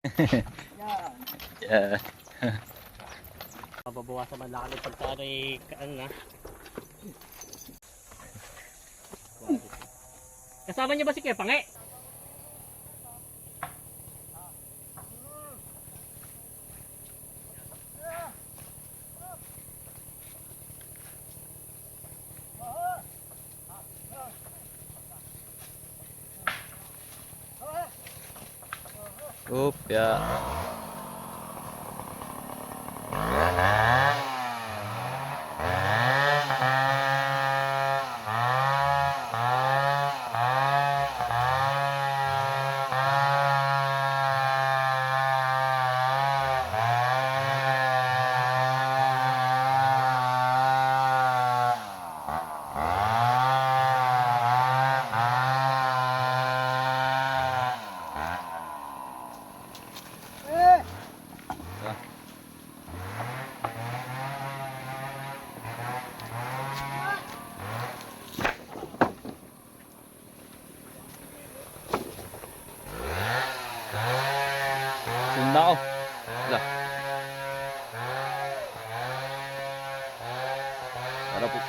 Yan. Yeah. Mababawasan man lang pagka ano kaan na. Kasama niya ba si Kuya Pange? Oop, yeah. Sunda ako. Wala. Para po.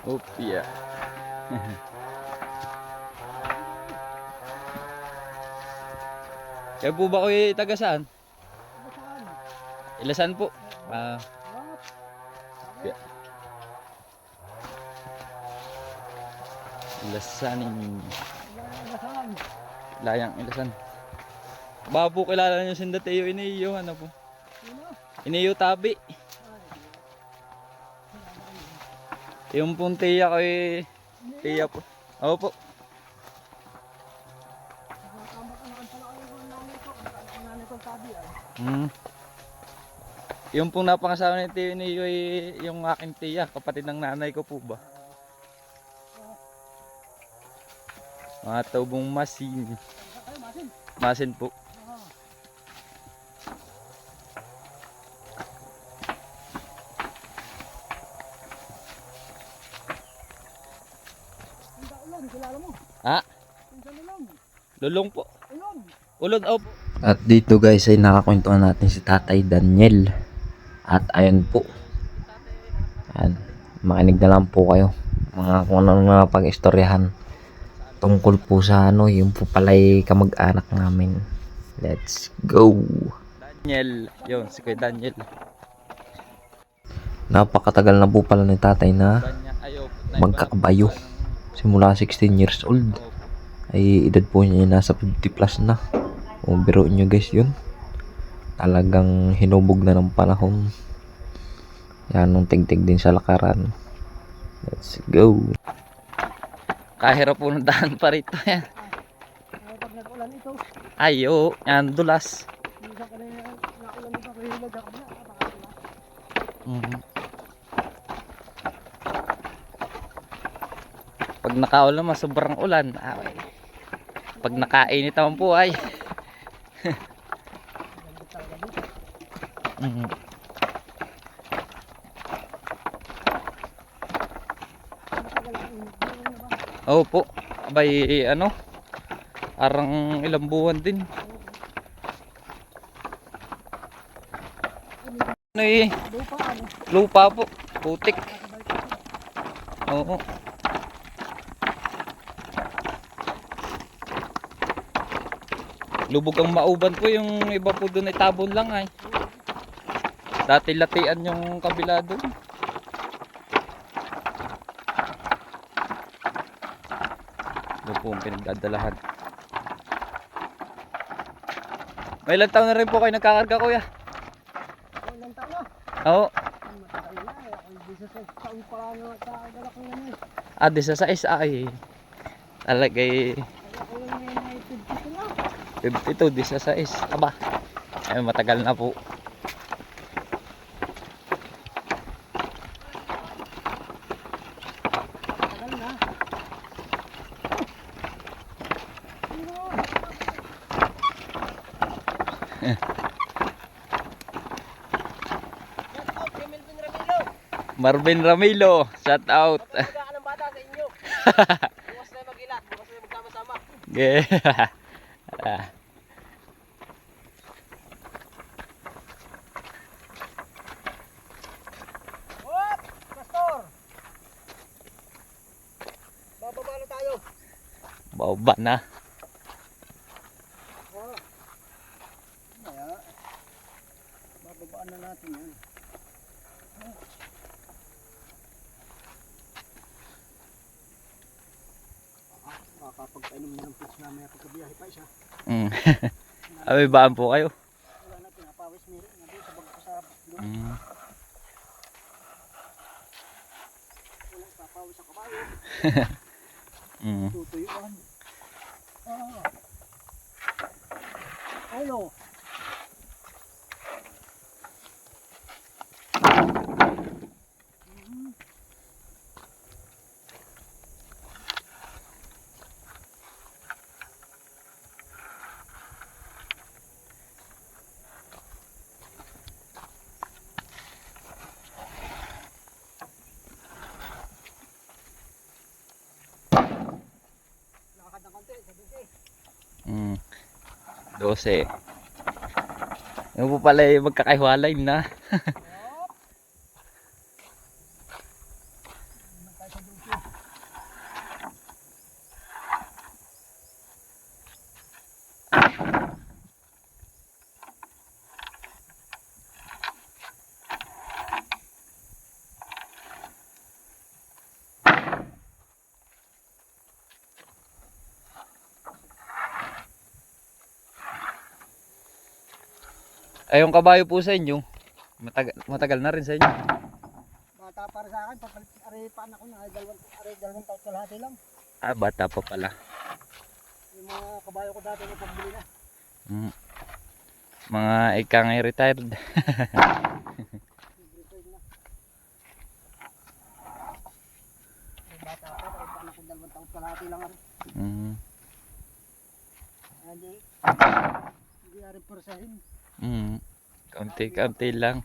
Oop, yeah. Kaya po ba kayo taga saan? Ilasan po. Yeah. Ilasan. Layang Ilasan. Baka po kilala niyo si Dateo Iniyo. Ano po? Iniyo Tabi. Yung pong tiya ko tiya po. Oo po. Yung pong napangasawa ni Tiyo ni yung aking tiya, kapatid ng nanay ko po ba? Mga tubong masin. Masin po. Ha? Lulong po. Ulod po. At dito guys ay nakakwentuhan natin si Tatay Daniel. At ayun po. Ayan, makinig na lang po kayo. Mga kung ano na pag-istoryahan tungkol po sa ano, yung po pala'y kamag-anak namin. Let's go. Daniel, yun si Kuya Daniel. Napakatagal na po pala ni tatay na magkakabayo. Simula 16 years old. Ay edad po niya nasa 50 plus na. O biro nyo guys yun. Talagang hinubog na ng panahon. Yan nung tigtig din sa lakaran. Let's go. Kahirap po ng daan pa rito yan. Pag nag-ulan ito, Ayo, yan dulas. minsan ka na naulan ito, kahilag ako na. Pag nakaulan mas sobrang ulan. Pag nakainit naman po ay. Oo po. Abay ano? Arang ilang buwan din. Ano lupa po. Putik. Oo. Lubog ang mauban po, yung iba po doon ay tabon lang ay. Dati latian yung kabila doon. Doon po ang pinagdadalahan. May ilang taon na rin po kayo nagkakarga, kuya? Ilang taon na? Oo. Matagal na eh. Ako 16 taon pa lang nagkakarga ko yan eh. Ah, 16 ay. Talaga eh. Ako yung may 52 na. 52, 16. Aba. Ay, matagal na po. Tagal na. Marvin Ramilo, shout out. Pagkakaan ng bata sa inyo. Bukas na mag-ilat. Bukas na magsama-sama. Yeah. Hop! Pastor! Bababa na tayo. Baba na. Oh. Kaya, bababaan na natin yan. Makakapagpainom na ng pitch mamaya pagkabiyahe pa isa. Mm. Abi baan po kayo? Wala na, pinapawis miri. Nandun sa bagko sa baklo. Mm. Wala, papawis ang kabayo. Mm. Tutuyuan. Ah. Ano? Lakad ng konti, sabi ko eh. Mm. 12. Yung po pala yung magkakaiwalay na. Ay, yung kabayo po sa inyo, matagal na rin sa inyo. Bata para sa akin, arepan ako na, dalawang taon kalahati lang. Ah, bata pa pala. Yung mga kabayo ko dati na pagbili na. Mm. Mga ikang retired. Retired na. Yung bata pa, arepan ako dalawang taon kalahati lang ako. Mm. Hindi arin persahin. Mm. Kaunti-kaunti lang.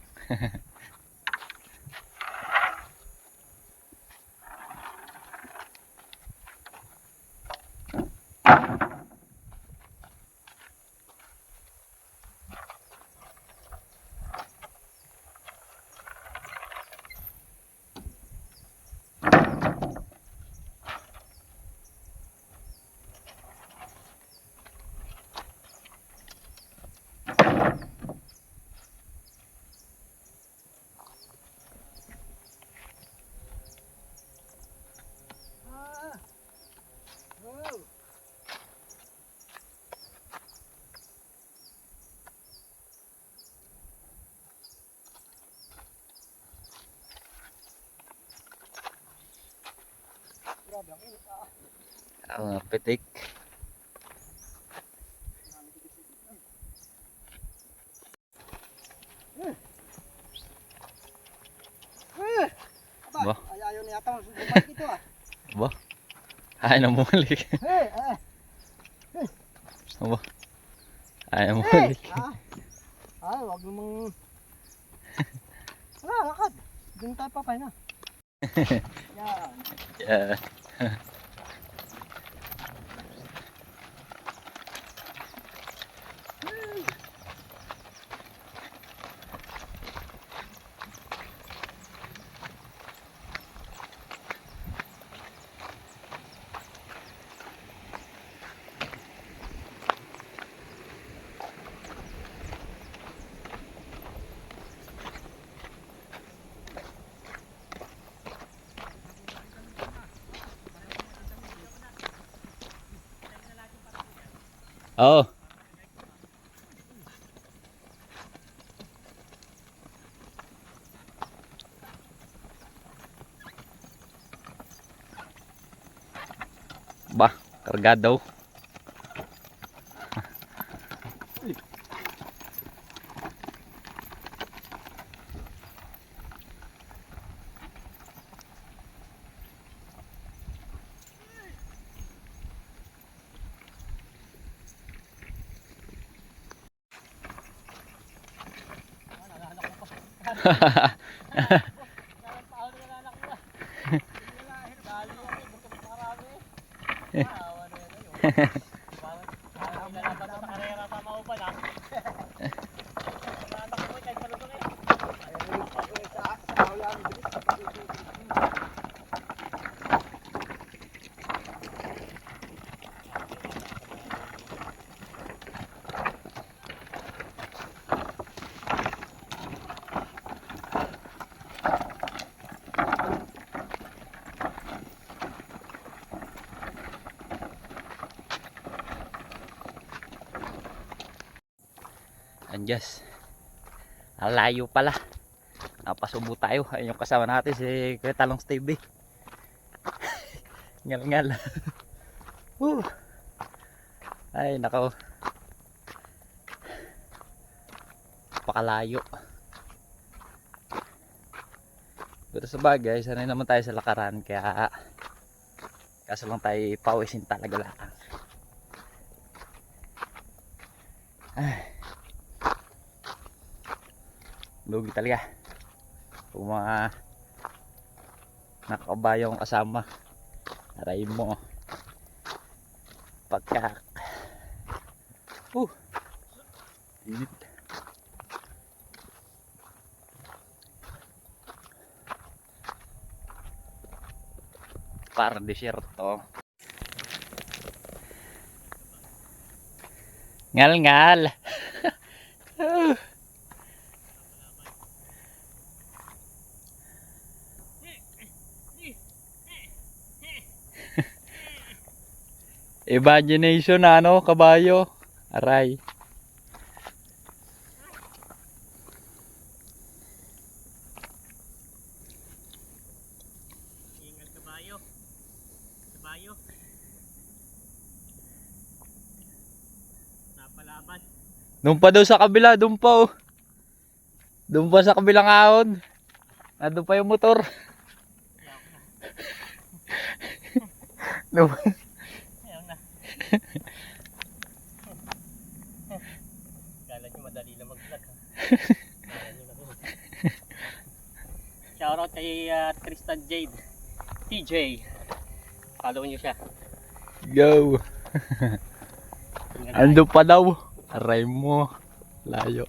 Wow! Grabe ang init ah. Ang pitik. Aba, Ba? ayaw na yata bumalik ito ah. Ba? Ay na bumalik. Ba? Ay na bumalik. Wag namang... Wala, lakad. Doon tayo papay na. Yan. Yeah. Oh. Bah, kargado. Anjas. Alayo pala. Napasubo tayo. Ayun yung kasama natin si Kuya Talong Steve. Ngal-ngal. Ay nako. Pakalayo. Pero sa bagay, sanay naman tayo sa lakaran. Kaya kaso lang tayo pawisin talaga lang. Ay. Lugi talaga kung mga nakabayong kasama. Aray mo pagkak init. Parang desierto. Ngal-ngal. Imagination na ano, kabayo. Aray. Ingat kabayo. Kabayo. Napalaban. Doon pa daw sa kabila, doon pa oh. Doon pa sa kabilang ahon. Nandun pa yung motor. Doon pa. Ayaw na. Kala nyo madali lang mag-vlog ha. Kala nyo lang. Shoutout kay Tristan Jade. TJ. Follow nyo siya. Go. Ingat tayo. Ando pa daw. Aray mo. Layo.